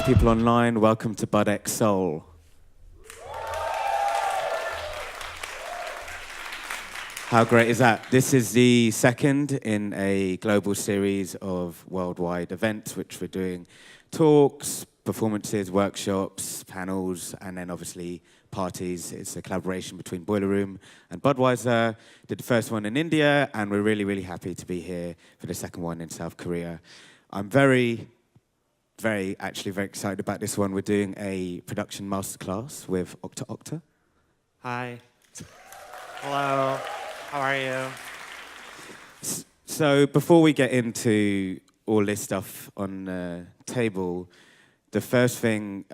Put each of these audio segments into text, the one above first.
people online, welcome to BudX Soul. How great is that? This is the second in a global series of worldwide events, which we're doing talks, performances, workshops, panels, and then obviously parties. It's a collaboration between Boiler Room and Budweiser. Did the first one in India, and we're really, really happy to be here for the second one in South Korea. I'm very excited about this one. We're doing a production masterclass with Octa Octa. Hi. Hello. How are you? So before we get into all this stuff on the table, the first thing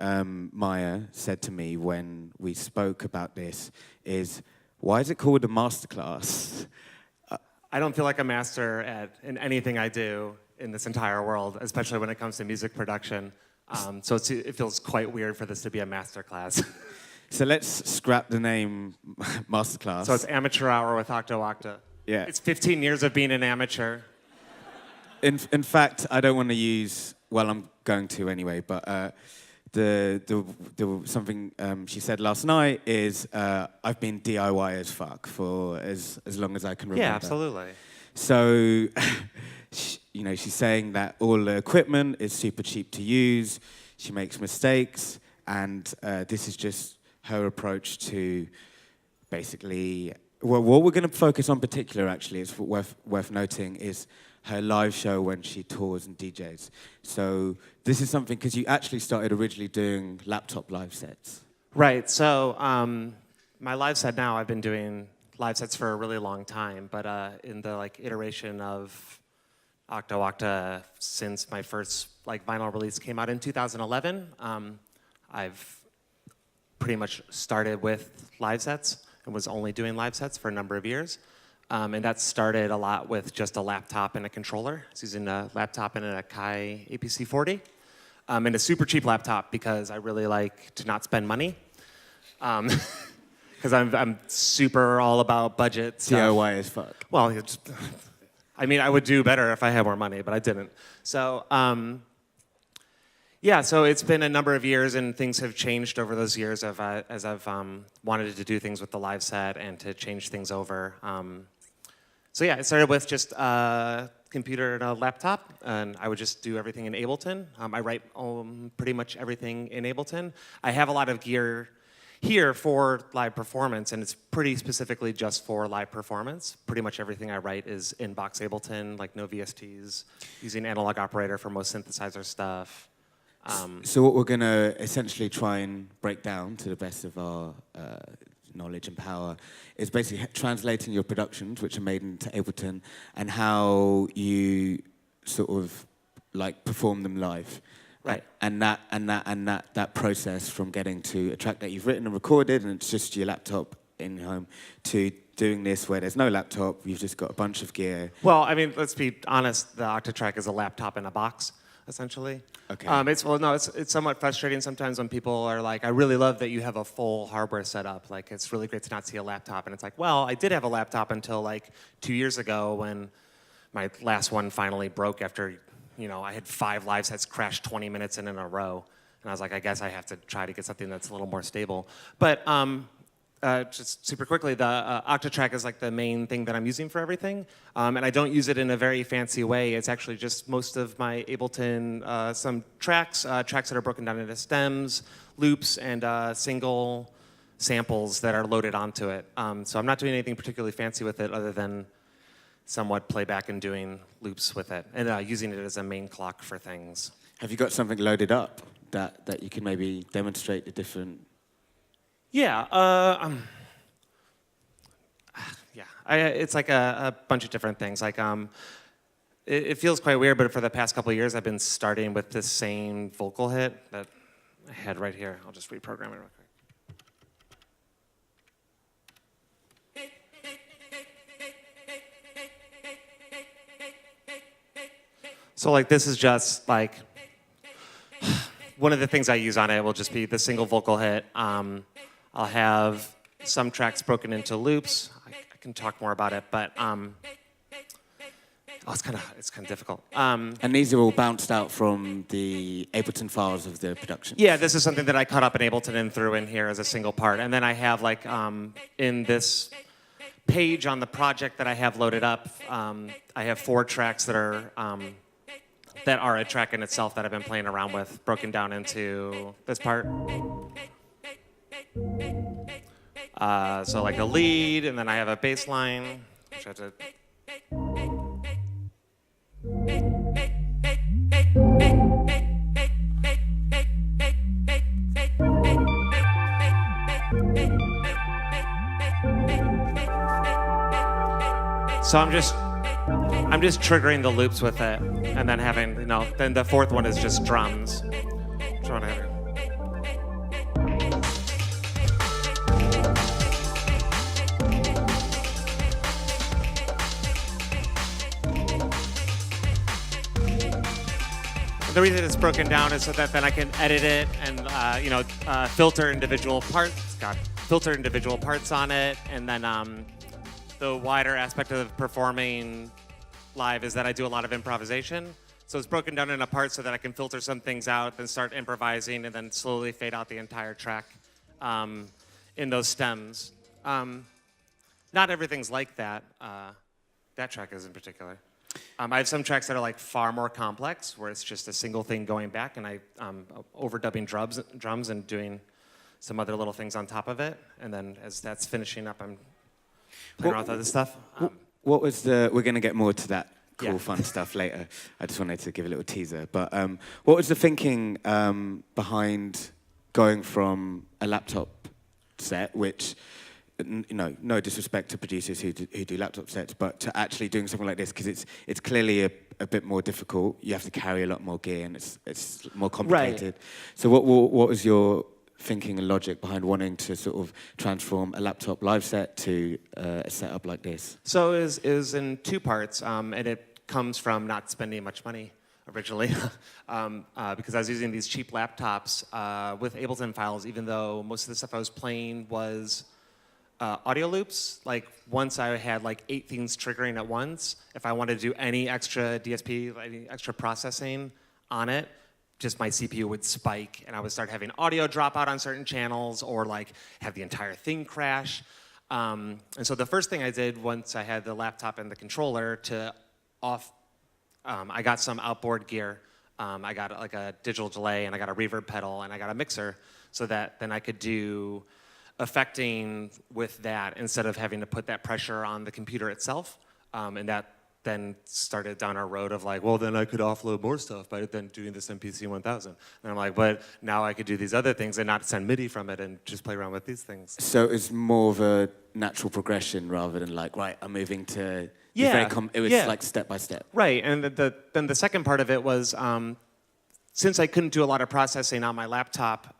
Maya said to me when we spoke about this is, why is it called a masterclass? I don't feel like a master in anything I do in this entire world, especially when it comes to music production. So it feels quite weird for this to be a master class. So let's scrap the name masterclass. So it's amateur hour with Octa Octa. Yeah. It's 15 years of being an amateur. In fact, I don't want to use, well, I'm going to anyway, but the something she said last night is I've been DIY as fuck for as long as I can remember. Yeah, absolutely. So, she's saying that all the equipment is super cheap to use. She makes mistakes, and this is just her approach to basically. Well, what we're going to focus on particular, actually, is worth noting, is her live show when she tours and DJs. So this is something, because you actually started originally doing laptop live sets. Right. So my live set now, I've been doing live sets for a really long time, but in the iteration of Octa Octa since my first vinyl release came out in 2011, I've pretty much started with live sets and was only doing live sets for a number of years. And that started a lot with just a laptop and a controller. I was using a laptop and an Akai APC-40. And a super cheap laptop because I really like to not spend money. Because I'm super all about budget stuff. DIY as fuck. Well, I would do better if I had more money, but I didn't. So, so it's been a number of years, and things have changed over those years as I've wanted to do things with the live set and to change things over. It started with just a computer and a laptop, and I would just do everything in Ableton. I write pretty much everything in Ableton. I have a lot of gear here for live performance, and it's pretty specifically just for live performance. Pretty much everything I write is in Box Ableton, no VSTs, using Analog Operator for most synthesizer stuff. So what we're going to essentially try and break down to the best of our knowledge and power is basically translating your productions, which are made into Ableton, and how you sort of perform them live. Right. And that process from getting to a track that you've written and recorded, and it's just your laptop in your home, to doing this where there's no laptop, you've just got a bunch of gear. Well, let's be honest, the Octatrack is a laptop in a box, essentially. Okay. It's somewhat frustrating sometimes when people are like, I really love that you have a full hardware setup. It's really great to not see a laptop. And it's like, well, I did have a laptop until 2 years ago when my last one finally broke after, I had 5 live sets crash 20 minutes in a row. And I was like, I guess I have to try to get something that's a little more stable. But just super quickly, the Octatrack is the main thing that I'm using for everything. And I don't use it in a very fancy way. It's actually just most of my Ableton, some tracks that are broken down into stems, loops, and single samples that are loaded onto it. So I'm not doing anything particularly fancy with it other than somewhat playback and doing loops with it, and using it as a main clock for things. Have you got something loaded up that you can maybe demonstrate the different... Yeah, it's a bunch of different things. It feels quite weird, but for the past couple of years, I've been starting with this same vocal hit that I had right here. I'll just reprogram it real quick. So this is just one of the things I use on it will just be the single vocal hit. I'll have some tracks broken into loops. I can talk more about it, but Oh, it's kind of difficult. And these are all bounced out from the Ableton files of the production. Yeah, this is something that I cut up in Ableton and threw in here as a single part. And then I have like in this page on the project that I have loaded up, I have 4 tracks that are a track in itself that I've been playing around with, broken down into this part. So like a lead, and then I have a bass line, which I have to. So I'm just triggering the loops with it, and then having, then the 4th one is just drums. The reason it's broken down is so that then I can edit it and filter individual parts on it, and then the wider aspect of performing live is that I do a lot of improvisation. So it's broken down into parts so that I can filter some things out, then start improvising, and then slowly fade out the entire track in those stems. Not everything's like that. That track is in particular. I have some tracks that are like far more complex, where it's just a single thing going back, and I overdubbing drums and doing some other little things on top of it. And then as that's finishing up, I'm playing around with other stuff. What was we're going to get more to that cool, Yeah. fun stuff later. I just wanted to give a little teaser. But what was the thinking behind going from a laptop set, which, no disrespect to producers who do laptop sets, but to actually doing something like this, because it's clearly a bit more difficult. You have to carry a lot more gear, and it's more complicated. Right. So what was your thinking and logic behind wanting to sort of transform a laptop live set to a setup like this? So it is in 2 parts, and it comes from not spending much money originally, because I was using these cheap laptops with Ableton files, even though most of the stuff I was playing was audio loops. Like once I had like 8 things triggering at once, if I wanted to do any extra DSP, any extra processing on it, just my CPU would spike, and I would start having audio drop out on certain channels, or like have the entire thing crash. And so the first thing I did once I had the laptop and the controller I got some outboard gear. I got like a digital delay, and I got a reverb pedal, and I got a mixer, so that then I could do affecting with that instead of having to put that pressure on the computer itself. And that then started down our road of like, well, then I could offload more stuff by then doing this MPC 1000. And I'm like, but now I could do these other things and not send MIDI from it and just play around with these things. So it's more of a natural progression rather than like, right, I'm moving to... Yeah, it was like step by step. Right, and then the second part of it was, since I couldn't do a lot of processing on my laptop,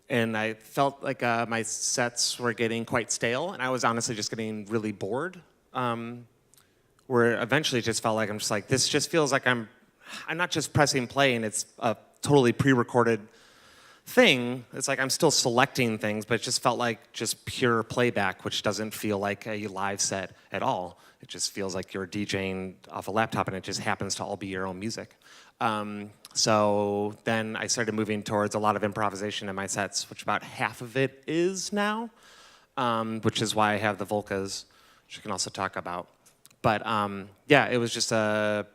and I felt like my sets were getting quite stale, and I was honestly just getting really bored. Where eventually it just felt like I'm just like, this just feels like I'm not just pressing play and it's a totally pre-recorded thing. It's like I'm still selecting things, but it just felt like just pure playback, which doesn't feel like a live set at all. It just feels like you're DJing off a laptop, and it just happens to all be your own music. So then I started moving towards a lot of improvisation in my sets, which about half of it is now, which is why I have the Volcas, which you can also talk about. But yeah, it was just a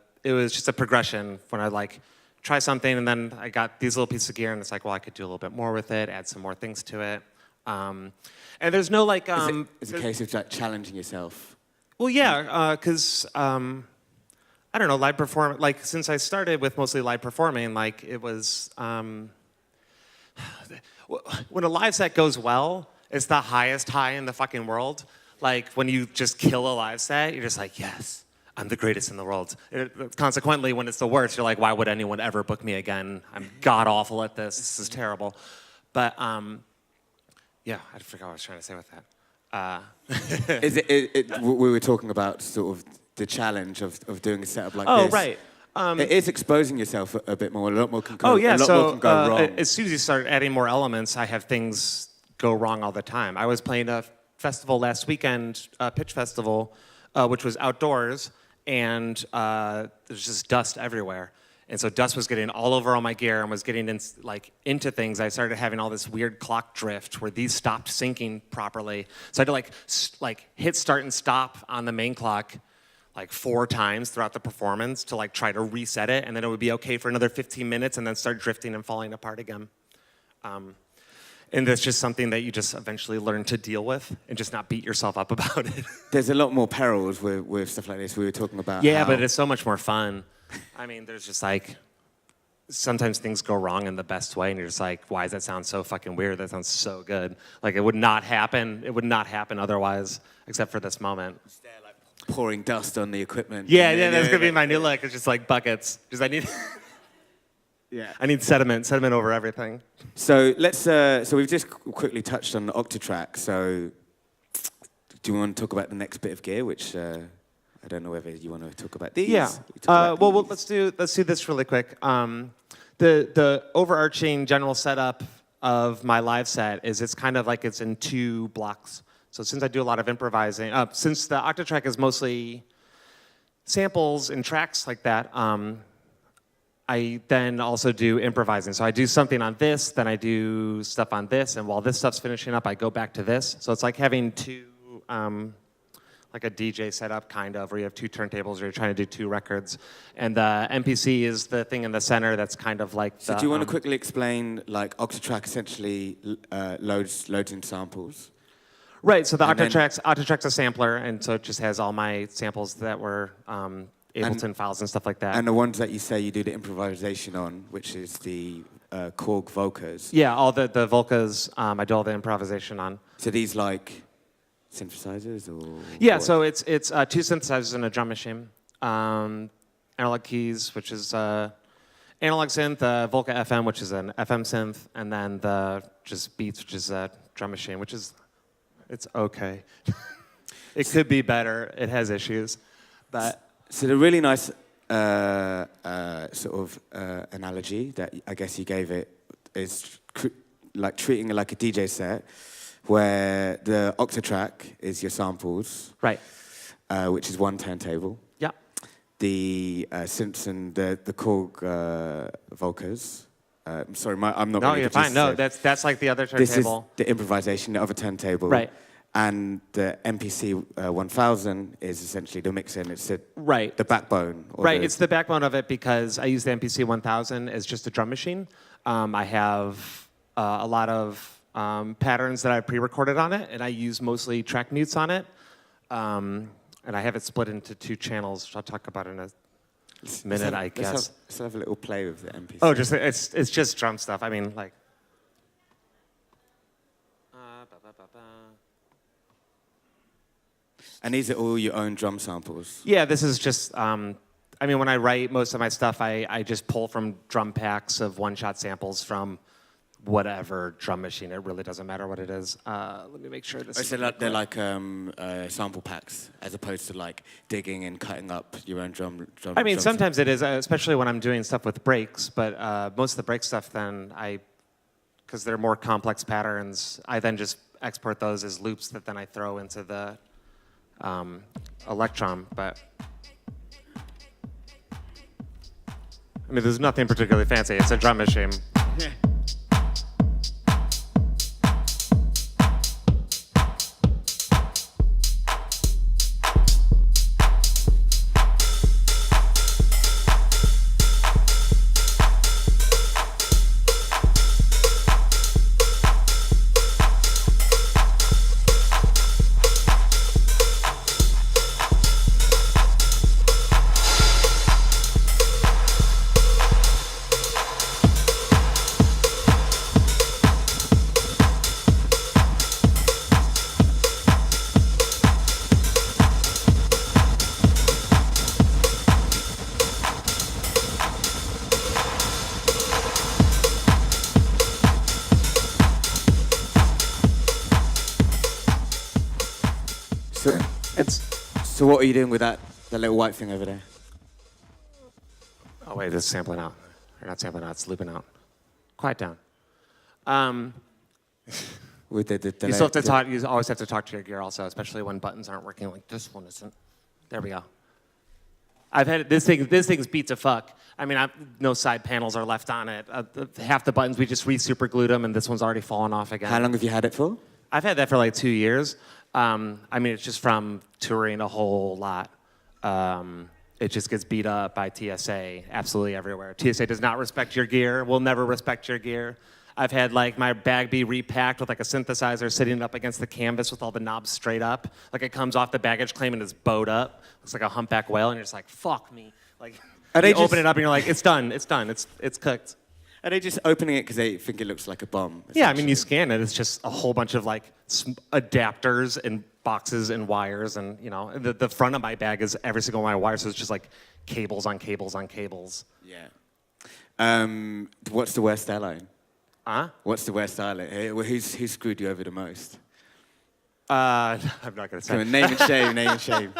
progression when I like try something, and then I got these little pieces of gear, and it's like, well, I could do a little bit more with it, add some more things to it. And there's no like. It's a case of like challenging yourself. Well, yeah, because I don't know, live perform. Like since I started with mostly live performing, like it was when a live set goes well, it's the highest high in the fucking world. Like when you just kill a live set, you're just like, yes, I'm the greatest in the world. Consequently, when it's the worst, you're like, why would anyone ever book me again? I'm god awful at this. This is terrible. But yeah, I forgot what I was trying to say with that. We were talking about sort of the challenge of doing a setup like this. Oh, right. It is exposing yourself a bit more. A lot more can go, Oh, yeah. a lot more can go wrong. As soon as you start adding more elements, I have things go wrong all the time. I was playing a festival last weekend, Pitch Festival, which was outdoors, and there's just dust everywhere. And so dust was getting all over all my gear and was getting into things. I started having all this weird clock drift where these stopped syncing properly. So I had to hit start and stop on the main clock 4 times throughout the performance to try to reset it, and then it would be okay for another 15 minutes and then start drifting and falling apart again. And that's just something that you just eventually learn to deal with and just not beat yourself up about it. There's a lot more perils with stuff like this. We were talking about Yeah, but it's so much more fun. I mean, there's just sometimes things go wrong in the best way, and you're just like, why does that sound so fucking weird? That sounds so good. It would not happen. It would not happen otherwise, except for this moment. pouring dust on the equipment. Yeah, that's gonna be my new look. It's just buckets. I need I need sediment over everything. So so we've just quickly touched on the Octatrack. So do you want to talk about the next bit of gear, which I don't know whether you want to talk about these? Yeah. Well, let's do this really quick. The overarching general setup of my live set is it's kind of it's in 2 blocks. So since I do a lot of improvising, since the Octatrack is mostly samples and tracks like that, I then also do improvising. So I do something on this, then I do stuff on this, and while this stuff's finishing up, I go back to this. So it's like having 2, like a DJ setup, kind of, where you have 2 turntables, or you're trying to do 2 records. And the MPC is the thing in the center that's kind of So do you want to quickly explain, Octatrack essentially loads in samples? Right, so the Octatrack's a sampler, and so it just has all my samples that were Ableton files and stuff like that. And the ones that you say you do the improvisation on, which is the Korg Volcas. Yeah, all the Volcas, I do all the improvisation on. So these synthesizers or? Yeah, what? so it's 2 synthesizers and a drum machine. Analog keys, which is analog synth, Volca FM, which is an FM synth, and then the just Beats, which is a drum machine, which is, it's okay. It could be better. It has issues, but. So the really nice analogy that I guess you gave it is treating it like a DJ set, where the Octatrack is your samples, right, which is 1 turntable. Yeah. The synths and the Korg Volcas. I'm sorry, I'm not. No, really you're fine. No, that's like the other turntable. This is the improvisation, the other turntable. Right. And the MPC 1000 is essentially the mixing. It's the backbone. It's the backbone of it because I use the MPC 1000 as just a drum machine. I have a lot of patterns that I pre-recorded on it, and I use mostly track mutes on it. And I have it split into 2 channels, which I'll talk about in a minute, I guess. Let's have a little play with the MPC. Oh, it's just drum stuff. I mean, And these are all your own drum samples? Yeah, this is just, when I write most of my stuff, I just pull from drum packs of one-shot samples from whatever drum machine. It really doesn't matter what it is. Let me make sure this is... So they're sample packs, as opposed to digging and cutting up your own drum sometimes it is, especially when I'm doing stuff with breaks, but most of the break stuff then, because they're more complex patterns, I then just export those as loops that then I throw into the Electron, but there's nothing particularly fancy. It's a drum machine. So what are you doing with that little white thing over there? Oh wait, this is sampling out. Or not sampling out, it's looping out. Quiet down. With the delay. You still have to talk. You always have to talk to your gear also, especially when buttons aren't working. Like this one isn't. There we go. I've had this thing's beat to fuck. I mean, no side panels are left on it. Half the buttons we just super glued them, and this one's already fallen off again. How long have you had it for? I've had that for like 2 years. I mean, it's just from touring a whole lot. It just gets beat up by TSA absolutely everywhere. TSA does not respect your gear. Will never respect your gear. I've had like my bag be repacked with like a synthesizer sitting up against the canvas with all the knobs straight up. Like it comes off the baggage claim and it's bowed up. Looks like a humpback whale, and you're just like, fuck me. Like you open it up and you're like, it's done, it's cooked. Are they just opening it because they think it looks like a bomb? Yeah, I mean, you scan it, it's just a whole bunch of like adapters and boxes and wires, and you know, the front of my bag is every single one of my wires, so it's just like cables on cables on cables. Yeah. What's the worst airline? Huh? What's the worst airline? Who's screwed you over the most? I'm not gonna say. Come on, name and shame, name and shame.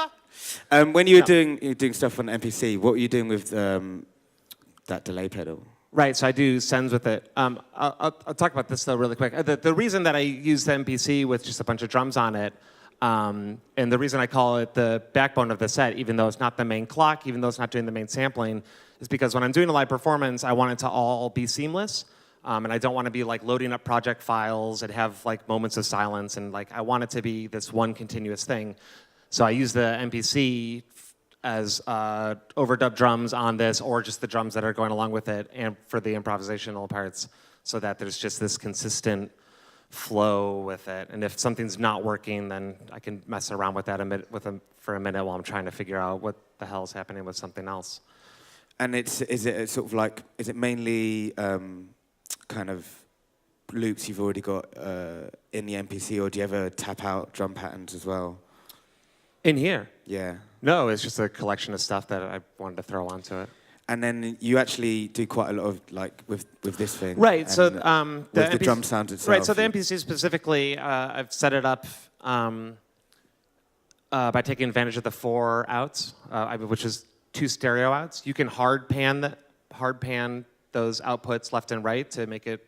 When you were doing stuff on MPC, what were you doing with that delay pedal? Right, so I do sends with it. I'll talk about this though really quick. The reason that I use the MPC with just a bunch of drums on it, and the reason I call it the backbone of the set, even though it's not the main clock, even though it's not doing the main sampling, is because when I'm doing a live performance, I want it to all be seamless. And I don't want to be like loading up project files and have like moments of silence, and like I want it to be this one continuous thing. So I use the MPC as overdub drums on this, or just the drums that are going along with it, and for the improvisational parts, so that there's just this consistent flow with it. And if something's not working, then I can mess around with that for a minute while I'm trying to figure out what the hell is happening with something else. And is it sort of like, is it mainly kind of loops you've already got in the MPC, or do you ever tap out drum patterns as well? In here? Yeah. No, it's just a collection of stuff that I wanted to throw onto it. And then you actually do quite a lot of like with this thing, right? So with the drum sound itself. Right. So the MPC specifically, I've set it up by taking advantage of the 4 outs, which is 2 stereo outs. You can hard pan those outputs left and right to make it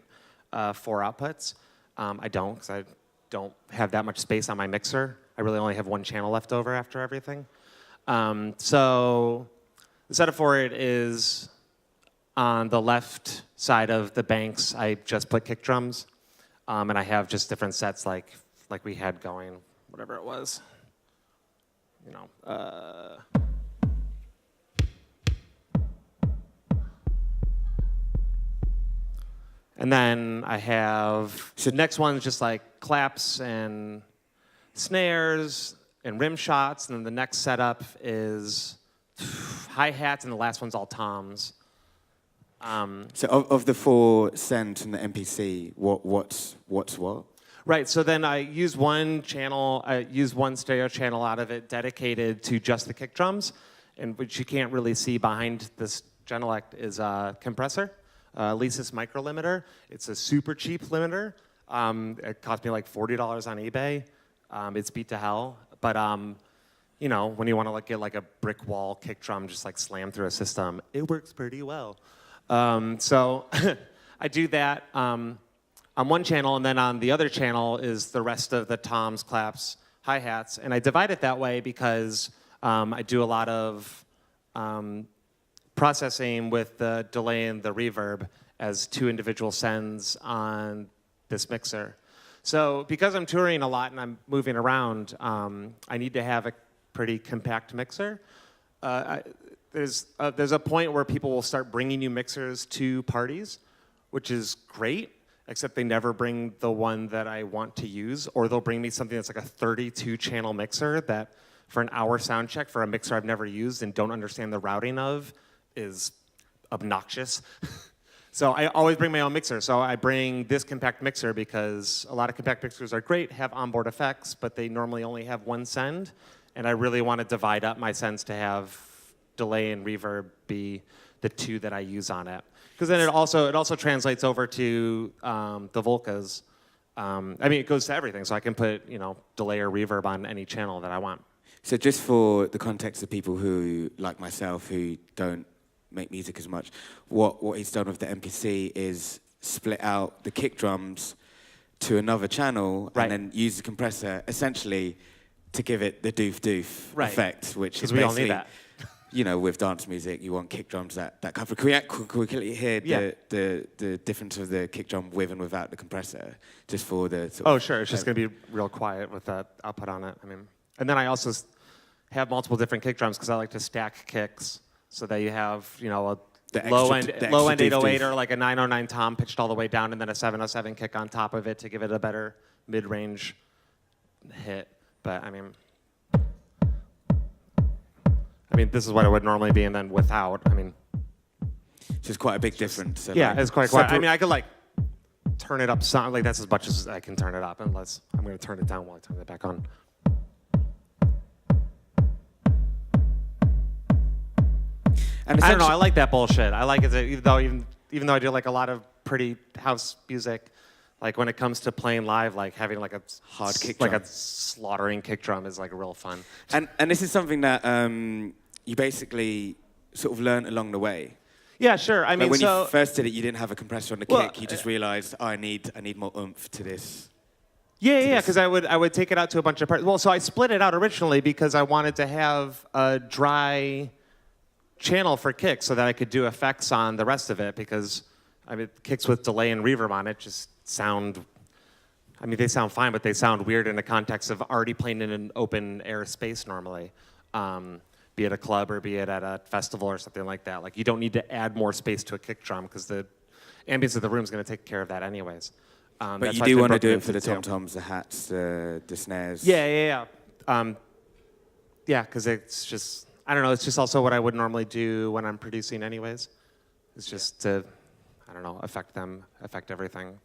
4 outputs. I don't, because I don't have that much space on my mixer. I really only have 1 channel left over after everything. So the setup for it is on the left side of the banks. I just put kick drums, and I have just different sets like we had going, whatever it was. You know. And then I have, so the next one's just like claps and snares and rim shots, and then the next setup is hi-hats, and the last one's all toms. So of the 4 sends from the MPC, what's what? Right, so then I use one stereo channel out of it dedicated to just the kick drums, and which you can't really see behind this Genelec is a compressor. Alesis micro limiter. It's a super cheap limiter. It cost me like $40 on eBay. It's beat to hell, but you know, when you want to like get like a brick wall kick drum just like slam through a system, it works pretty well. So I do that on one channel, and then on the other channel is the rest of the toms, claps, hi-hats, and I divide it that way because I do a lot of processing with the delay and the reverb as 2 individual sends on this mixer. So because I'm touring a lot and I'm moving around, I need to have a pretty compact mixer. There's a point where people will start bringing you mixers to parties, which is great, except they never bring the one that I want to use, or they'll bring me something that's like a 32-channel mixer that for an hour sound check for a mixer I've never used and don't understand the routing of is obnoxious. So I always bring my own mixer. So I bring this compact mixer because a lot of compact mixers are great, have onboard effects, but they normally only have 1 send. And I really want to divide up my sends to have delay and reverb be the 2 that I use on it. Because then it also translates over to the Volcas. I mean, it goes to everything. So I can put, you know, delay or reverb on any channel that I want. So just for the context of people who, like myself, who don't make music as much, what he's done with the MPC is split out the kick drums to another channel, right, and then use the compressor essentially to give it the doof-doof right, effect, which is we all need that. you know, with dance music, you want kick drums that cover. Can we quickly hear Yeah. the difference of the kick drum with and without the compressor, just for the sort Oh, of, sure. It's just going to be real quiet with that output on it. I mean, and then I also have multiple different kick drums because I like to stack kicks so that you have, you know, a The extra- low end the extra 808 doof. or like a 909 tom pitched all the way down, and then a 707 kick on top of it to give it a better mid-range hit. But I mean, this is what it would normally be, and then without, I mean, just quite a big difference. So yeah, like, it's quite quiet. I separate- mean, I could like turn it up some, like that's as much as I can turn it up, unless I'm going to turn it down while I turn it back on. and I don't know. I essentially- like that bullshit. I like it that even though I do like a lot of pretty house music, like when it comes to playing live, like having like a Hard kick like drum. a slaughtering kick drum is like real fun. And this is something that you basically sort of learn along the way. Yeah, sure. I Like mean, when so you first did it, you didn't have a compressor on the Well, kick. You just realized, I need more oomph to this. yeah, because I would take it out to a bunch of parts. Well, so I split it out originally because I wanted to have a dry channel for kicks so that I could do effects on the rest of it, because I mean kicks with delay and reverb on it just sound, I mean they sound fine, but they sound weird in the context of already playing in an open air space normally, be it a club or be it at a festival or something like that. Like you don't need to add more space to a kick drum because the ambience of the room is going to take care of that anyways. But That's you why do it's been want to broken do it for the into two. tom-toms, the hats, the snares. Yeah. Yeah, because it's just, I don't know, it's just also what I would normally do when I'm producing anyways. It's just to, I don't know, affect everything.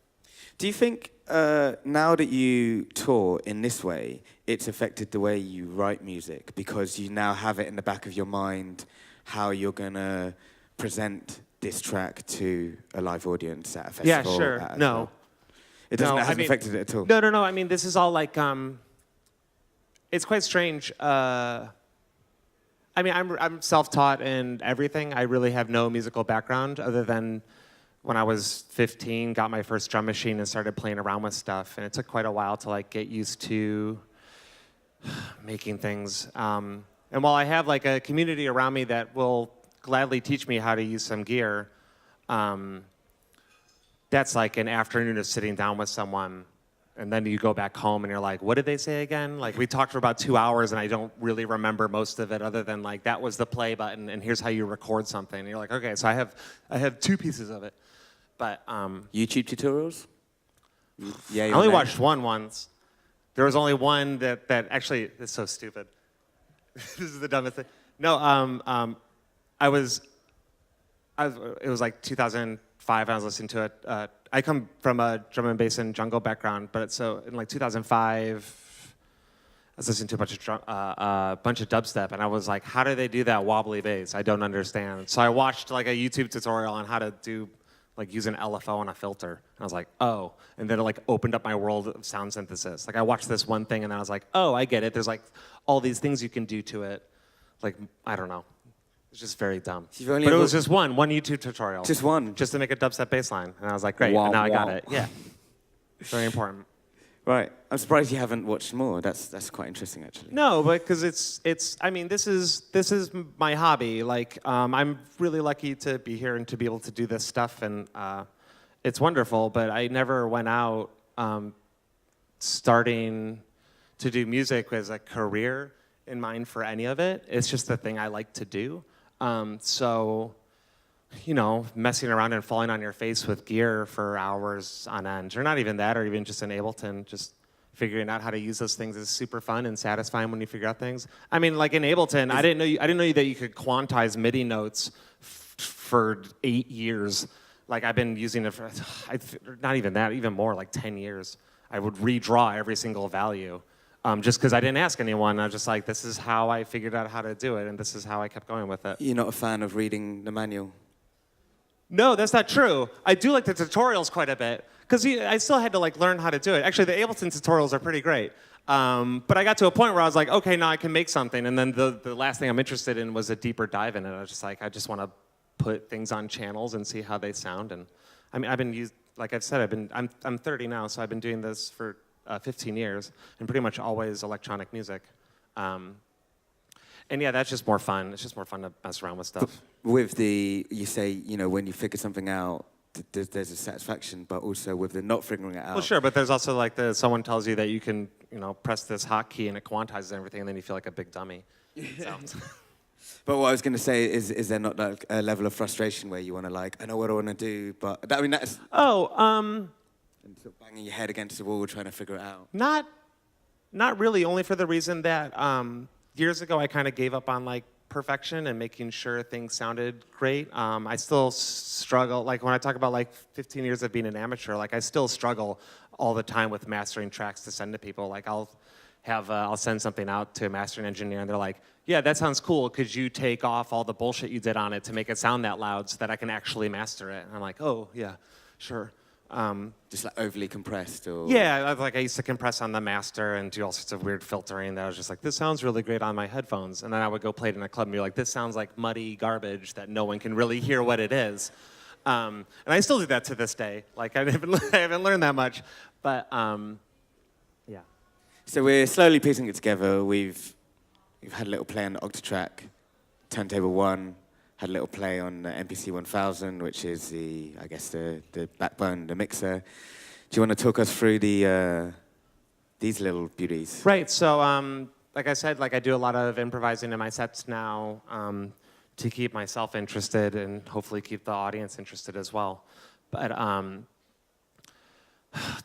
Do you think now that you tour in this way, it's affected the way you write music because you now have it in the back of your mind how you're going to present this track to a live audience at a festival? Yeah, sure. at a No. club? It doesn't, No, it I hasn't mean- affected it at all? No. I mean, this is all like, it's quite strange. I mean, I'm self-taught in everything. I really have no musical background other than when I was 15, got my first drum machine and started playing around with stuff. And it took quite a while to like get used to making things. And while I have like a community around me that will gladly teach me how to use some gear, that's like an afternoon of sitting down with someone, and then you go back home and you're like, what did they say again? Like we talked for about 2 hours and I don't really remember most of it other than like that was the play button and here's how you record something. And you're like, okay, so I have 2 pieces of it. But YouTube tutorials? Yeah, I only watched one once. There was only one that actually, it's so stupid. This is the dumbest thing. No, it was like 2005 and I was listening to it. I come from a drum and bass and jungle background, but so in like 2005, I was listening to a bunch of dubstep, and I was like, how do they do that wobbly bass? I don't understand. So I watched like a YouTube tutorial on how to do, like use an LFO on a filter. And I was like, oh. And then it like opened up my world of sound synthesis. Like I watched this one thing and then I was like, oh, I get it. There's like all these things you can do to it. Like, I don't know. It's just very dumb. You've only But it ever- was just one YouTube tutorial. Just one? Just to make a dubstep bass line. And I was like, great, Wow, and now I got wow. it. Yeah. Very important. Right. I'm surprised you haven't watched more. That's quite interesting, actually. No, but because it's. I mean, this is my hobby. Like, I'm really lucky to be here and to be able to do this stuff, and it's wonderful. But I never went out starting to do music as a career in mind for any of it. It's just the thing I like to do. So, you know, messing around and falling on your face with gear for hours on end, or not even that, or even just in Ableton, just figuring out how to use those things is super fun and satisfying when you figure out things. I mean, like in Ableton, I didn't know that you could quantize MIDI notes for 8 years. Like I've been using it for, not even that, even more, like 10 years. I would redraw every single value. Just because I didn't ask anyone. I was just like, this is how I figured out how to do it, and this is how I kept going with it. You're not a fan of reading the manual? No, that's not true. I do like the tutorials quite a bit, because I still had to like learn how to do it. Actually, the Ableton tutorials are pretty great. But I got to a point where I was like, okay, now I can make something. And then the last thing I'm interested in was a deeper dive in it. I was just like, I just want to put things on channels and see how they sound. And I mean, I've been used, like I've said, I'm 30 now, so I've been doing this for 15 years, and pretty much always electronic music. And yeah, that's just more fun. It's just more fun to mess around with stuff. With you say, when you figure something out, there's a satisfaction, but also with the not figuring it out. Well, sure, but there's also like someone tells you that you can, press this hotkey and it quantizes everything, and then you feel like a big dummy. So. But what I was going to say is there not like a level of frustration where you want to I know what I want to do, but that's... And sort of banging your head against the wall trying to figure it out. Not really, only for the reason that years ago I kind of gave up on perfection and making sure things sounded great. I still struggle, when I talk about 15 years of being an amateur, I still struggle all the time with mastering tracks to send to people. I'll send something out to a mastering engineer and they're like, yeah, that sounds cool. Could you take off all the bullshit you did on it to make it sound that loud so that I can actually master it? And I'm like, oh, yeah, sure. Just overly compressed or... Yeah, I used to compress on the master and do all sorts of weird filtering that I was just like, this sounds really great on my headphones. And then I would go play it in a club and be like, this sounds like muddy garbage that no one can really hear what it is. And I still do that to this day. I haven't learned that much, but yeah. So we're slowly piecing it together. We've had a little play on the Octatrack, Turntable 1, had a little play on the MPC 1000, which is the backbone, the mixer. Do you want to talk us through these little beauties? Right. So, like I said, I do a lot of improvising in my sets now to keep myself interested and hopefully keep the audience interested as well. But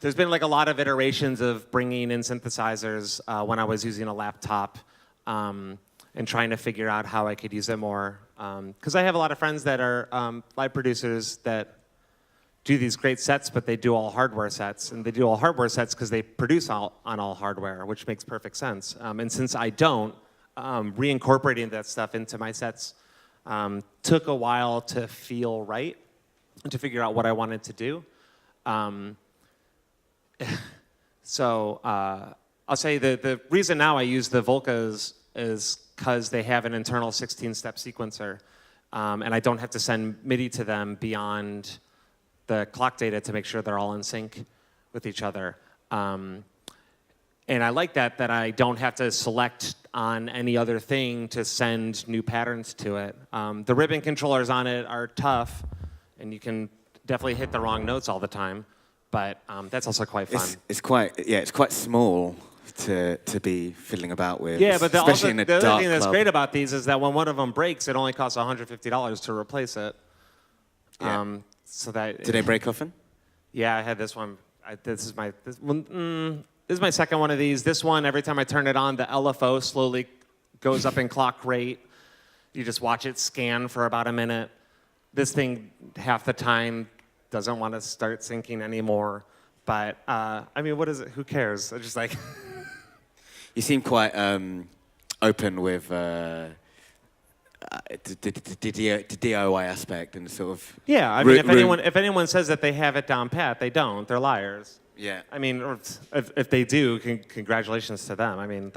there's been a lot of iterations of bringing in synthesizers when I was using a laptop and trying to figure out how I could use it more. Because I have a lot of friends that are live producers that do these great sets, but they do all hardware sets. And they do all hardware sets because they produce on all hardware, which makes perfect sense. And since I don't, reincorporating that stuff into my sets took a while to feel right and to figure out what I wanted to do. So I'll say the reason now I use the Volcas is because they have an internal 16-step sequencer, and I don't have to send MIDI to them beyond the clock data to make sure they're all in sync with each other. And I like that I don't have to select on any other thing to send new patterns to it. The ribbon controllers on it are tough, and you can definitely hit the wrong notes all the time, but that's also quite fun. It's quite small to be fiddling about with. Yeah, but especially in a the other dark thing that's club. great about these is that when one of them breaks, it only costs $150 to replace it. Yeah. So that. Do they break often? Yeah, I had this one. This is my second one of these. This one, every time I turn it on, the LFO slowly goes up in clock rate. You just watch it scan for about a minute. This thing, half the time, doesn't want to start syncing anymore. But, what is it? Who cares? I just You seem quite open with the DIY aspect and sort of... Yeah, if anyone says that they have it down pat, they don't. They're liars. Yeah. Or if they do, congratulations to them.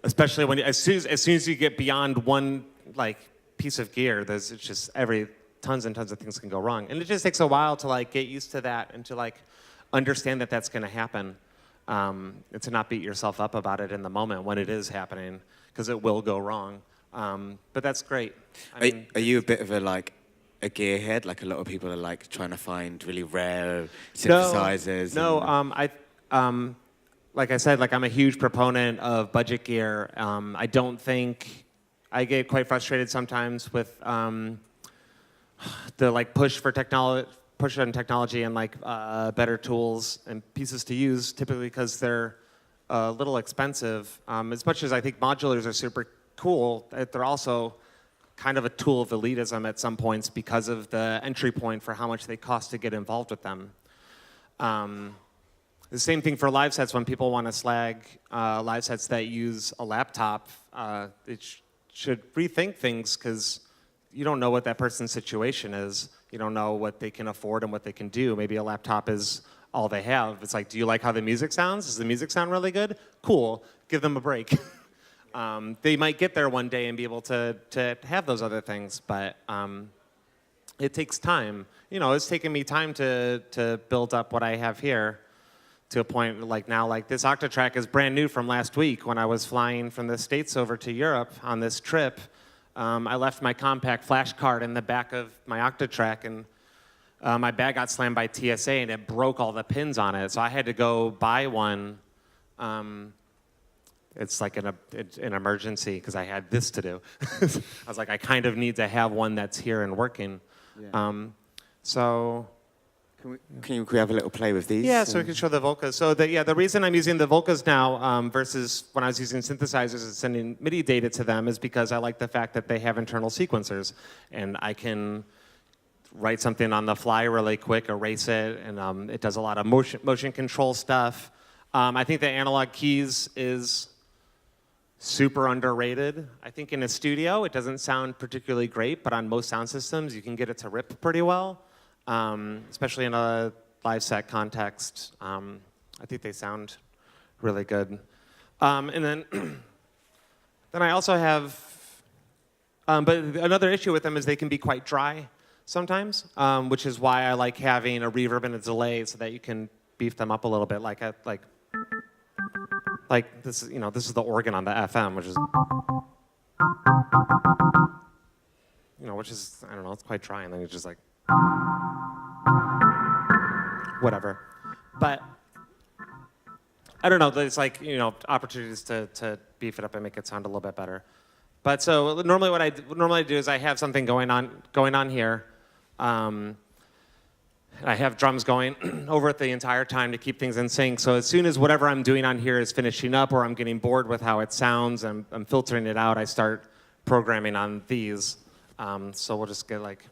Especially when as soon as you get beyond one piece of gear, it's just tons and tons of things can go wrong, and it just takes a while to get used to that and to understand that that's going to happen, and to not beat yourself up about it in the moment when it is happening, because it will go wrong. But that's great. Are you a bit of a gearhead? A lot of people are trying to find really rare synthesizers. No, like I said, I'm a huge proponent of budget gear. I don't think I get quite frustrated sometimes with the push on technology and better tools and pieces to use, typically because they're a little expensive. As much as I think modulars are super cool, they're also kind of a tool of elitism at some points because of the entry point for how much they cost to get involved with them. The same thing for live sets. When people want to slag live sets that use a laptop, it should rethink things, because you don't know what that person's situation is. You don't know what they can afford and what they can do. Maybe a laptop is all they have. It's do you like how the music sounds? Does the music sound really good? Cool. Give them a break. They might get there one day and be able to have those other things, but it takes time. It's taken me time to build up what I have here. to a point like now, like this Octatrack is brand new from last week when I was flying from the States over to Europe on this trip. I left my compact flash card in the back of my Octatrack, and my bag got slammed by TSA and it broke all the pins on it. So I had to go buy one. It's like an emergency because I had this to do. I was like, I kind of need to have one that's here and working. Yeah. So. Can we have a little play with these? Yeah, so we can show the Volcas. So the reason I'm using the Volcas now versus when I was using synthesizers and sending MIDI data to them is because I like the fact that they have internal sequencers, and I can write something on the fly really quick, erase it, and it does a lot of motion control stuff. I think the analog keys is super underrated. I think in a studio it doesn't sound particularly great, but on most sound systems you can get it to rip pretty well. Especially in a live set context. I think they sound really good. And then, then I also have, but another issue with them is they can be quite dry sometimes, which is why I like having a reverb and a delay so that you can beef them up a little bit. Like this is, this is the organ on the FM, which is, which is, I don't know, it's quite dry, and then it's just like, whatever. But I don't know, there's like, opportunities to beef it up and make it sound a little bit better. But so normally what I normally do is I have something going on here. I have drums going over it the entire time to keep things in sync. So as soon as whatever I'm doing on here is finishing up or I'm getting bored with how it sounds and I'm filtering it out, I start programming on these. So we'll just get like...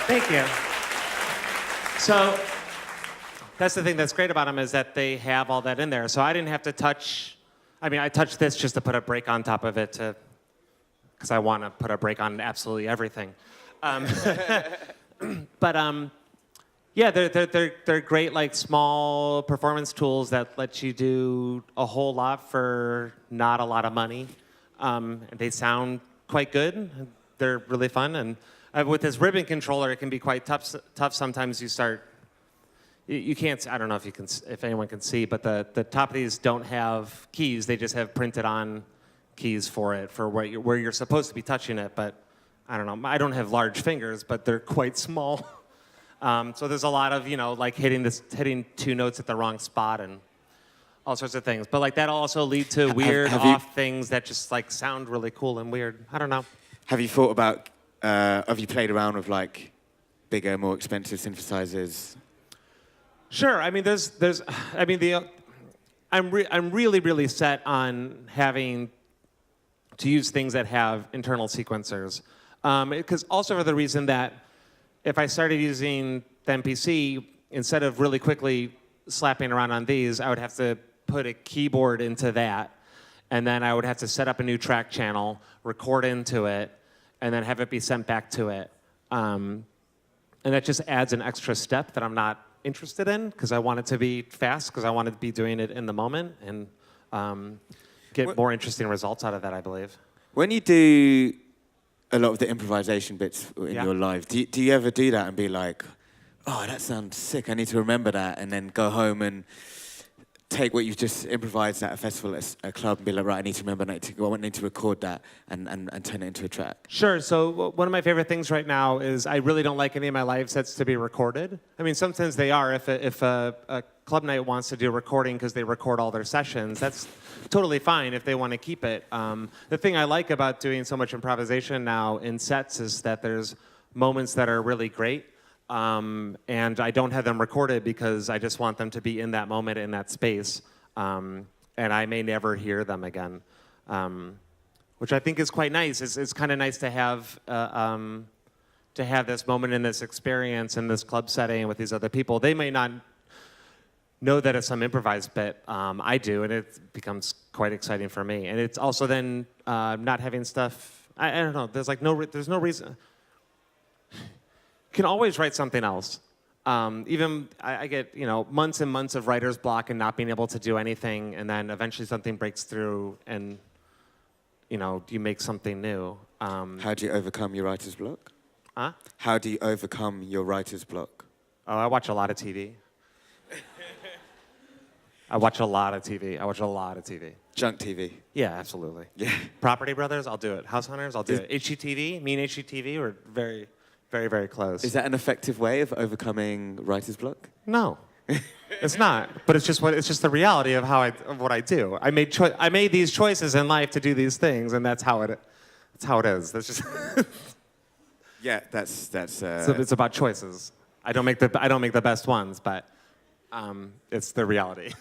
Thank you. So that's the thing that's great about them is that they have all that in there. So I didn't have to touch. I mean, I touched this just to put a break on top of it because I want to put a break on absolutely everything. Um, but yeah, they're great like small performance tools that let you do a whole lot for not a lot of money. They sound quite good. They're really fun, and with this ribbon controller, it can be quite tough. Sometimes you can't. I don't know if anyone can see, but the top of these don't have keys. They just have printed on keys for it for where you're supposed to be touching it. But I don't know. I don't have large fingers, but they're quite small. So there's a lot of like hitting two notes at the wrong spot and all sorts of things. But like that'll also lead to weird off things that just like sound really cool and weird. I don't know. Have you thought about? Have you played around with like bigger, more expensive synthesizers? Sure. I mean, I'm really set on having to use things that have internal sequencers, because also for the reason that if I started using the MPC instead of really quickly slapping around on these, I would have to put a keyboard into that, and then I would have to set up a new track channel, record into it, and then have it be sent back to it. And that just adds an extra step that I'm not interested in because I want it to be fast because I want to be doing it in the moment and get more interesting results out of that, I believe. When you do a lot of the improvisation bits in your live, do you ever do that and be like, oh, that sounds sick, I need to remember that, and then go home and take what you've just improvised at a festival, at a club, and be like, right, I need to remember, I need to record that and turn it into a track? Sure. So one of my favorite things right now is I really don't like any of my live sets to be recorded. I mean, sometimes they are. If a club night wants to do a recording because they record all their sessions, that's totally fine if they want to keep it. The thing I like about doing so much improvisation now in sets is that there's moments that are really great. And I don't have them recorded because I just want them to be in that moment, in that space. And I may never hear them again, which I think is quite nice. It's kind of nice to have this moment in this experience in this club setting with these other people. They may not know that it's some improvised bit. I do, and it becomes quite exciting for me. And it's also then not having stuff. I don't know. There's no reason. You can always write something else. Even I get months and months of writer's block and not being able to do anything, and then eventually something breaks through, and you make something new. How do you overcome your writer's block? Huh? How do you overcome your writer's block? Oh, I watch a lot of TV. I watch a lot of TV. Junk TV. Yeah, absolutely. Yeah. Property Brothers, I'll do it. House Hunters, I'll do it. HGTV, me and HGTV, we're very, very, very close. Is that an effective way of overcoming writer's block? No, it's not. But it's just the reality of of what I do. I made these choices in life to do these things, and that's how it is. That's just. Yeah, that's. So it's about choices. I don't make the best ones, but it's the reality.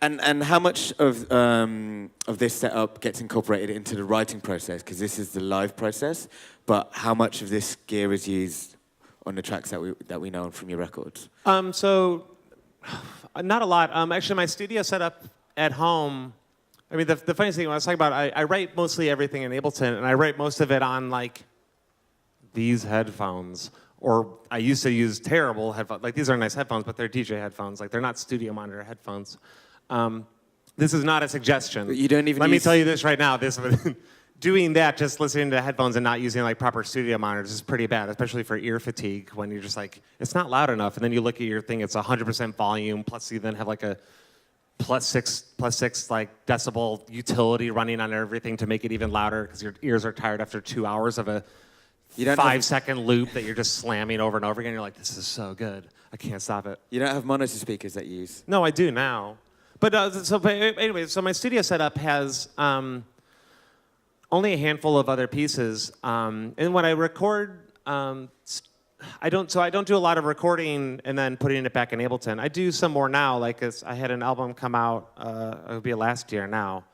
And how much of this setup gets incorporated into the writing process? Because this is the live process, but how much of this gear is used on the tracks that we know from your records? So not a lot. Actually, my studio setup at home. I mean, the funniest thing when I was talking about, I write mostly everything in Ableton, and I write most of it on like these headphones. Or I used to use terrible headphones. Like these are nice headphones, but they're DJ headphones. Like they're not studio monitor headphones. This is not a suggestion. But you don't even. Let me tell you this right now. Doing that, just listening to headphones and not using like proper studio monitors is pretty bad, especially for ear fatigue. When you're just like, it's not loud enough, and then you look at your thing, it's 100% volume. Plus, you then have like a plus six like decibel utility running on everything to make it even louder because your ears are tired after 2 hours of a 5-second loop that you're just slamming over and over again. You're like, this is so good. I can't stop it. You don't have monitor speakers that you use? No, I do now. But anyway, so my studio setup has only a handful of other pieces. And when I record, I don't do a lot of recording and then putting it back in Ableton. I do some more now. Like I had an album come out, it would be last year now,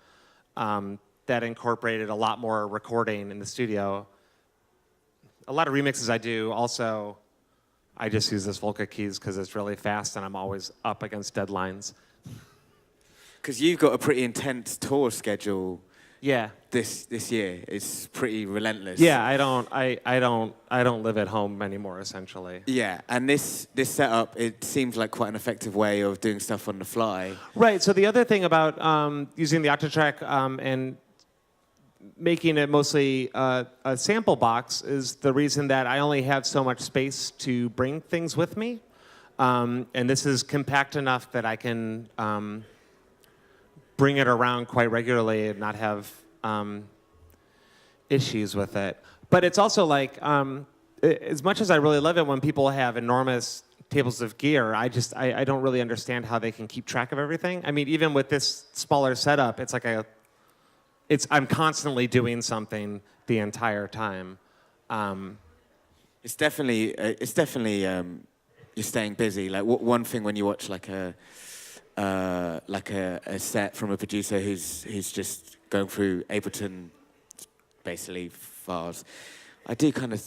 that incorporated a lot more recording in the studio. A lot of remixes I do also I just use this Volca keys because it's really fast and I'm always up against deadlines. Because you've got a pretty intense tour schedule Yeah. this year. It's pretty relentless. Yeah, I don't live at home anymore, essentially. Yeah, and this setup, it seems like quite an effective way of doing stuff on the fly. Right. So the other thing about using the Octatrack and making it mostly a sample box is the reason that I only have so much space to bring things with me. And this is compact enough that I can bring it around quite regularly and not have issues with it. But it's also like, as much as I really love it when people have enormous tables of gear, I don't really understand how they can keep track of everything. I mean, even with this smaller setup, it's like I'm constantly doing something the entire time. It's definitely you're staying busy. Like one thing when you watch like a set from a producer who's just going through Ableton, basically files, I do kind of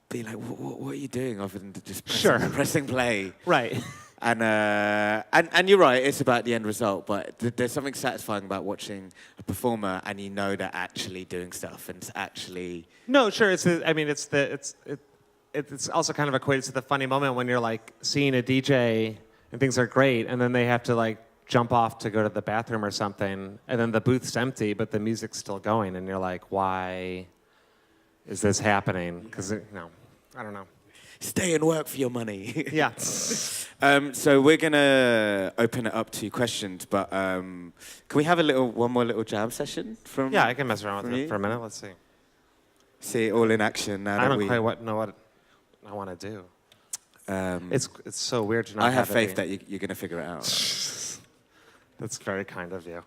be like, what are you doing other than just pressing play? Right. And you're right, it's about the end result, but there's something satisfying about watching a performer and you know they're actually doing stuff and it's actually... No, sure. It's also kind of equated to the funny moment when you're like seeing a DJ and things are great, and then they have to like jump off to go to the bathroom or something, and then the booth's empty, but the music's still going, and you're like, why is this happening? Because, I don't know. Stay and work for your money. Yeah. So we're gonna open it up to questions, but can we have one more little jam session from? Yeah, I can mess around with it for a minute. Let's see. See it all in action now. I don't quite know what I want to do. It's so weird to not. I have faith that you're gonna figure it out. That's very kind of you.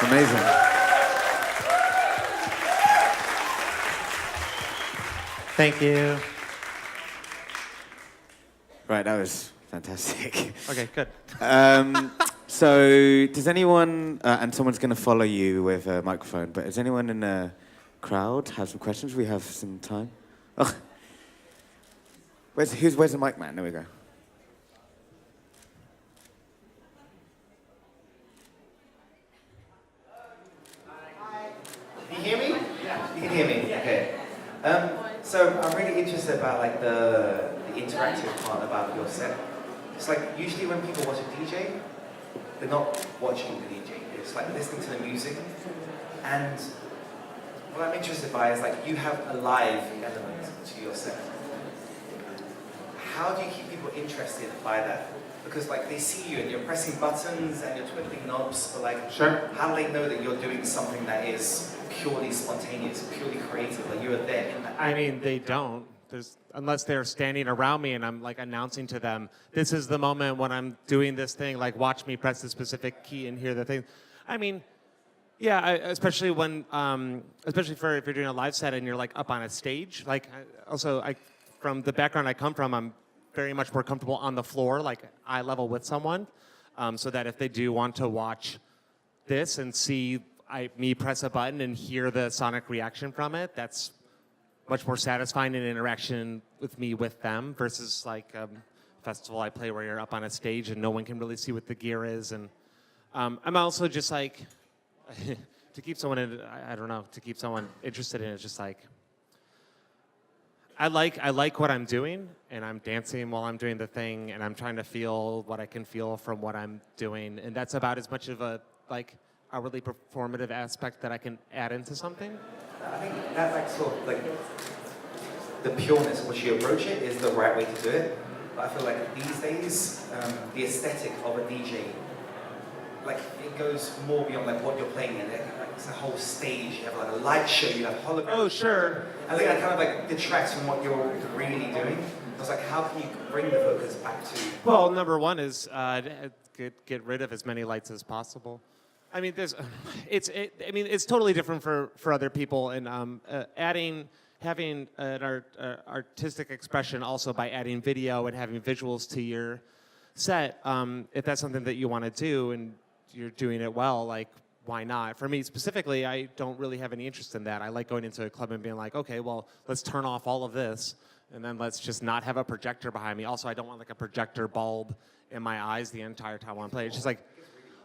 Amazing. Thank you. Right, that was fantastic. Okay, good. So, does anyone, and someone's going to follow you with a microphone, but does anyone in the crowd have some questions? We have some time. Oh. Where's the mic man? There we go. Can you hear me? Yeah. You can hear me? Okay. So I'm really interested about like the interactive part about your set. It's like usually when people watch a DJ, they're not watching the DJ. It's like listening to the music. And what I'm interested by is like you have a live element to your set. How do you keep people interested by that? Because like they see you and you're pressing buttons and you're twiddling knobs, but like how do they know that you're doing something that is purely spontaneous, purely creative, like you are there in that? I mean, they don't. Unless they're standing around me and I'm like announcing to them, this is the moment when I'm doing this thing, like watch me press the specific key and hear the thing. I mean, yeah, especially when, especially for if you're doing a live set and you're like up on a stage. Like, from the background I come from, I'm very much more comfortable on the floor, like eye level with someone, so that if they do want to watch this and see me press a button and hear the sonic reaction from it, that's much more satisfying in interaction with me with them versus like festival I play where you're up on a stage and no one can really see what the gear is. And I'm also just like, to keep someone, to keep someone interested in it, just like, I like what I'm doing, and I'm dancing while I'm doing the thing, and I'm trying to feel what I can feel from what I'm doing, and that's about as much of a really performative aspect that I can add into something. I think that like sort of like the pureness in which you approach it is the right way to do it. But I feel like these days, the aesthetic of a DJ, like it goes more beyond like what you're playing in. Like, it's a whole stage. You have like a light show. You have holograms. Oh sure. I think that kind of like detracts from what you're really doing. I was like, how can you bring the focus back to? Well, number one is get rid of as many lights as possible. I mean, it's totally different for other people, and having an artistic expression also by adding video and having visuals to your set. If that's something that you want to do and you're doing it well, like why not? For me specifically, I don't really have any interest in that. I like going into a club and being like, okay, well, let's turn off all of this, and then let's just not have a projector behind me. Also, I don't want like a projector bulb in my eyes the entire time while I'm playing. It's just like,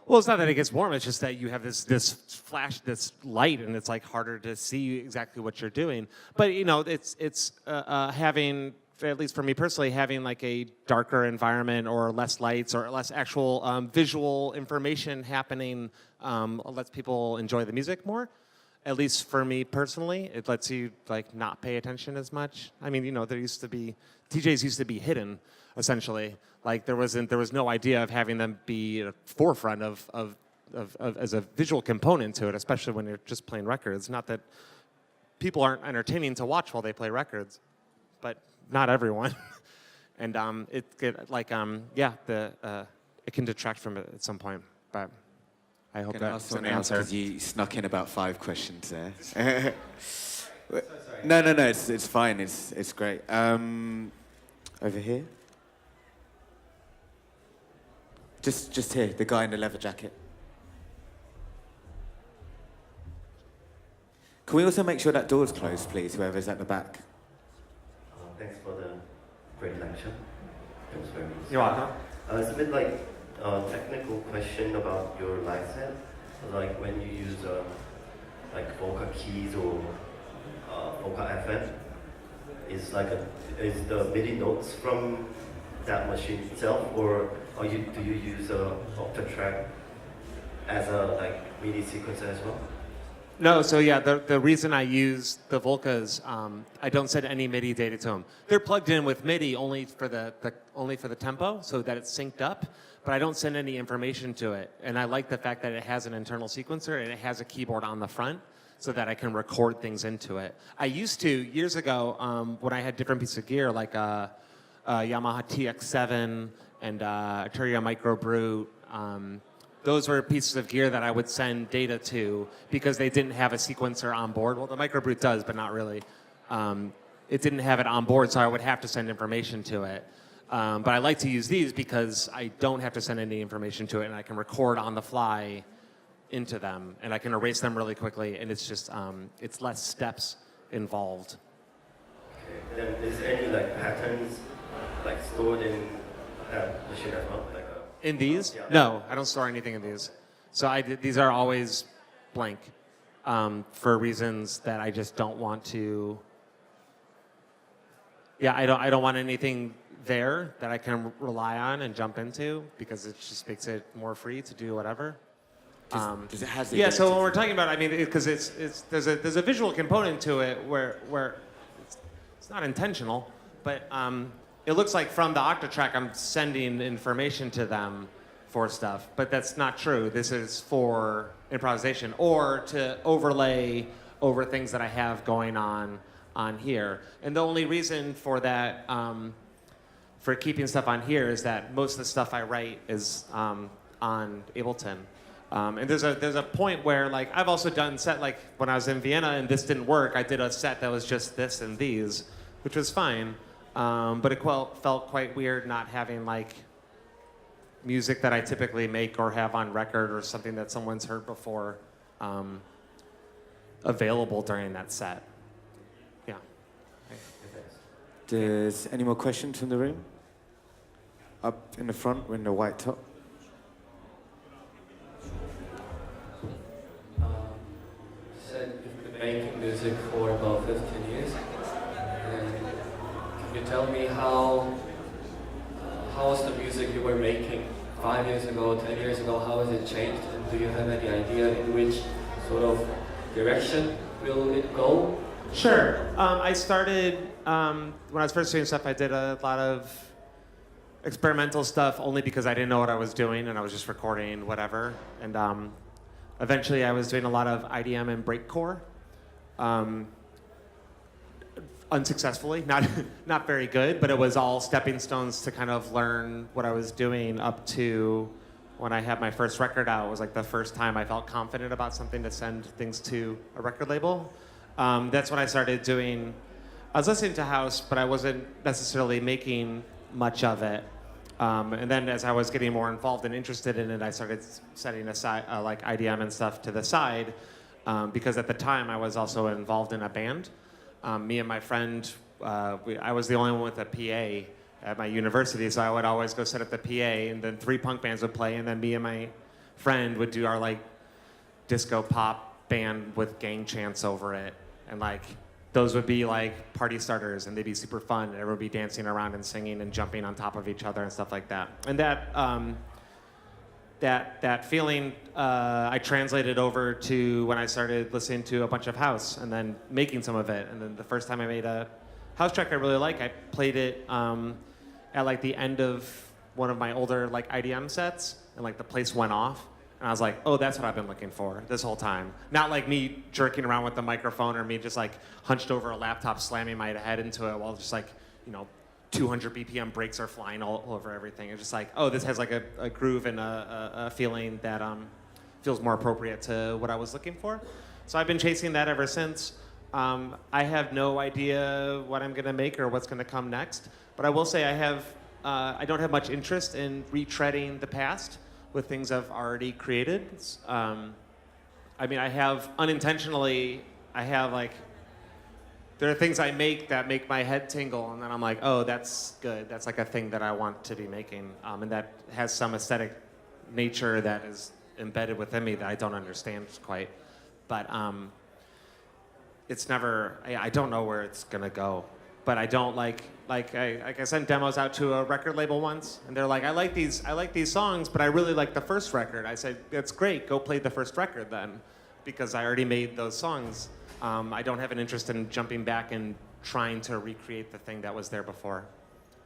well, it's not that it gets warm. It's just that you have this flash, this light, and it's like harder to see exactly what you're doing. But you know, it's having, at least for me personally, having like a darker environment or less lights or less actual visual information happening lets people enjoy the music more. At least for me personally, it lets you like not pay attention as much. I mean, you know, DJs used to be hidden, essentially. Like there was no idea of having them be at the forefront of as a visual component to it, especially when you're just playing records. Not that people aren't entertaining to watch while they play records, but not everyone. And it can detract from it at some point. But I hope that's an answer. Because you snuck in about 5 questions there. No, it's fine. It's great. Over here. Just here, the guy in the leather jacket. Can we also make sure that door's closed, please, whoever's at the back? Thanks for the great lecture. It was very useful. You're welcome. It's a bit like a technical question about your live set. Like when you use like Voca keys or Voca FM, is the MIDI notes from that machine itself, or do you use Octatrack as a like MIDI sequencer as well? No, so yeah, the reason I use the Volcas, I don't send any MIDI data to them. They're plugged in with MIDI only for the tempo, so that it's synced up. But I don't send any information to it, and I like the fact that it has an internal sequencer and it has a keyboard on the front, so that I can record things into it. I used to years ago when I had different pieces of gear, like Yamaha TX7 and Arturia Micro Brute. those were pieces of gear that I would send data to because they didn't have a sequencer on board. Well, the Microbrute does, but not really. It didn't have it on board, so I would have to send information to it. But I like to use these because I don't have to send any information to it, and I can record on the fly into them, and I can erase them really quickly, and it's just it's less steps involved. Okay. Then is there any like patterns like stored in that machine as well? Like In these? Yeah. No, I don't store anything in these. So these are always blank for reasons that I just don't want to. Yeah, I don't want anything there that I can rely on and jump into because it just makes it more free to do whatever. Does it has the Yeah, so ability when we're to- talking about, I mean, because there's a visual component to it where it's not intentional, but it looks like from the Octatrack I'm sending information to them for stuff, but that's not true. This is for improvisation or to overlay over things that I have going on here. And the only reason for that, for keeping stuff on here, is that most of the stuff I write is on Ableton. And there's a point where, like, I've also done set, like when I was in Vienna and this didn't work, I did a set that was just this and these, which was fine. But it felt quite weird not having like music that I typically make or have on record or something that someone's heard before available during that set. Yeah. Does any more questions from the room? Up in the front, in the white top. Said you've been making music for about 15 years. And can you tell me how was the music you were making 5 years ago, 10 years ago? How has it changed? And do you have any idea in which sort of direction will it go? Sure. I started, when I was first doing stuff, I did a lot of experimental stuff only because I didn't know what I was doing and I was just recording whatever. And eventually I was doing a lot of IDM and breakcore. Unsuccessfully, not very good, but it was all stepping stones to kind of learn what I was doing up to when I had my first record out. It was like the first time I felt confident about something to send things to a record label. That's when I started doing, I was listening to house, but I wasn't necessarily making much of it. And then as I was getting more involved and interested in it, I started setting aside like IDM and stuff to the side because at the time I was also involved in a band. Me and my friend, I was the only one with a PA at my university, so I would always go set up the PA, and then 3 punk bands would play, and then me and my friend would do our like disco pop band with gang chants over it, and like those would be like party starters, and they'd be super fun, and everyone would be dancing around and singing and jumping on top of each other and stuff like that. And that feeling I translated over to when I started listening to a bunch of house and then making some of it. And then the first time I made a house track I really like, I played it at like the end of one of my older like IDM sets, and like the place went off. And I was like, oh, that's what I've been looking for this whole time. Not like me jerking around with the microphone or me just like hunched over a laptop slamming my head into it while just like, 200 BPM breaks are flying all over everything. It's just like, oh, this has like a groove and a feeling that feels more appropriate to what I was looking for. So I've been chasing that ever since. I have no idea what I'm gonna make or what's gonna come next, but I will say I don't have much interest in retreading the past with things I've already created. I mean, I have unintentionally, there are things I make that make my head tingle, and then I'm like, oh, that's good. That's like a thing that I want to be making, and that has some aesthetic nature that is embedded within me that I don't understand quite. But it's never, I don't know where it's gonna go. But I don't I sent demos out to a record label once, and they're like, I like these songs, but I really like the first record. I said, that's great, go play the first record then, because I already made those songs. I don't have an interest in jumping back and trying to recreate the thing that was there before.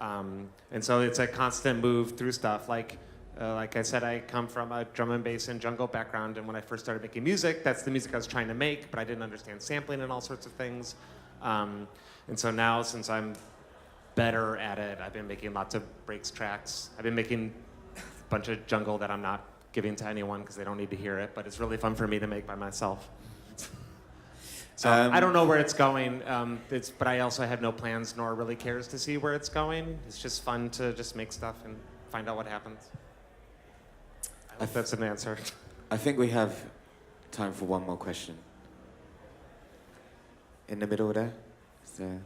And so it's a constant move through stuff. Like I said, I come from a drum and bass and jungle background, and when I first started making music, that's the music I was trying to make, but I didn't understand sampling and all sorts of things. And so now, since I'm better at it, I've been making lots of breaks tracks. I've been making a bunch of jungle that I'm not giving to anyone because they don't need to hear it, but it's really fun for me to make by myself. So I don't know where it's going, but I also have no plans nor really cares to see where it's going. It's just fun to just make stuff and find out what happens. I hope that's an answer. I think we have time for one more question. In the middle there? Is there...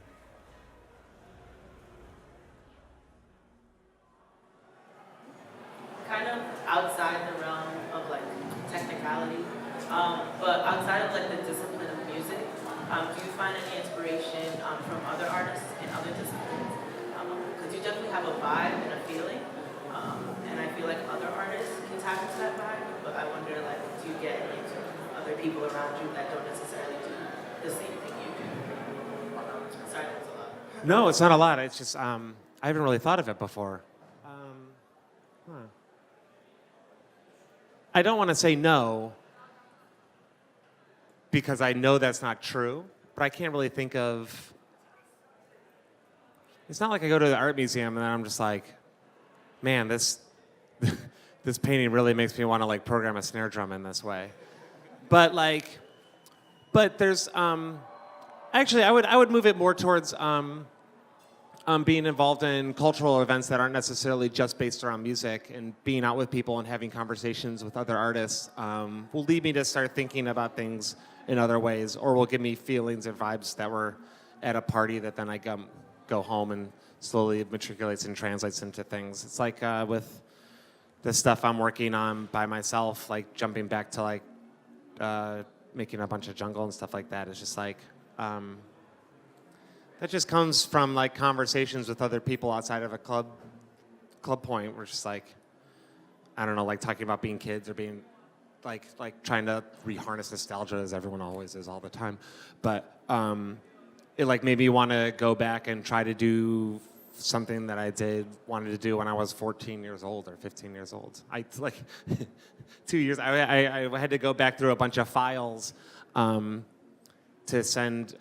Kind of outside the realm of like technicality, but outside of like the discipline of music, do you find any inspiration from other artists in other disciplines? Because you definitely have a vibe and a feeling, and I feel like other artists can tap into that vibe, but I wonder like, do you get into other people around you that don't necessarily do the same thing you do? Sorry, that was a lot. No, it's not a lot. It's just I haven't really thought of it before. I don't want to say no because I know that's not true, but I can't really think of. It's not like I go to the art museum and then I'm just like, man, this this painting really makes me want to like program a snare drum in this way. But there's actually I would move it more towards being involved in cultural events that aren't necessarily just based around music, and being out with people and having conversations with other artists will lead me to start thinking about things in other ways, or will give me feelings and vibes that were at a party that then I go home and slowly matriculates and translates into things. It's like with the stuff I'm working on by myself, like jumping back to like making a bunch of jungle and stuff like that. It's just like that just comes from like conversations with other people outside of a club point. We're just like, I don't know, like talking about being kids or being like trying to reharness nostalgia as everyone always is all the time. But it like made me want to go back and try to do something that I wanted to do when I was 14 years old or 15 years old. I like 2 years. I had to go back through a bunch of files to send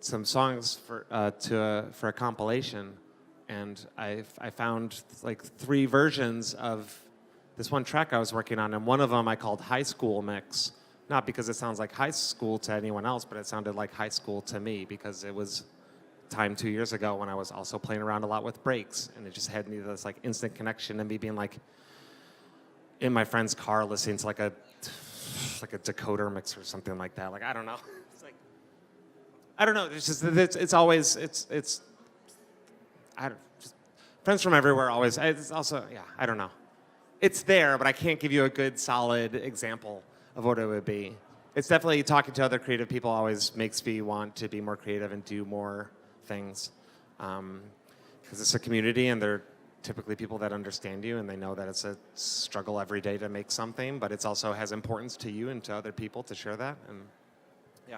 some songs for a compilation, and I found like 3 versions of this one track I was working on, and one of them I called High School Mix, not because it sounds like high school to anyone else, but it sounded like high school to me because it was time 2 years ago when I was also playing around a lot with breaks, and it just had me this like instant connection and me being like in my friend's car listening to like a decoder mix or something like that. Like I don't know. I don't know. It's just it's always friends from everywhere always. It's also I don't know. It's there, but I can't give you a good solid example of what it would be. It's definitely talking to other creative people always makes me want to be more creative and do more things, because it's a community and they're typically people that understand you and they know that it's a struggle every day to make something, but it also has importance to you and to other people to share that. And yeah.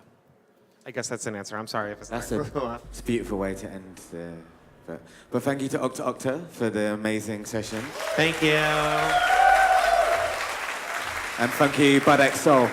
I guess that's an answer. I'm sorry if it's That's not. it's a beautiful way to end but thank you to Octa Octa for the amazing session. Thank you. And thank you, Bud X Soul.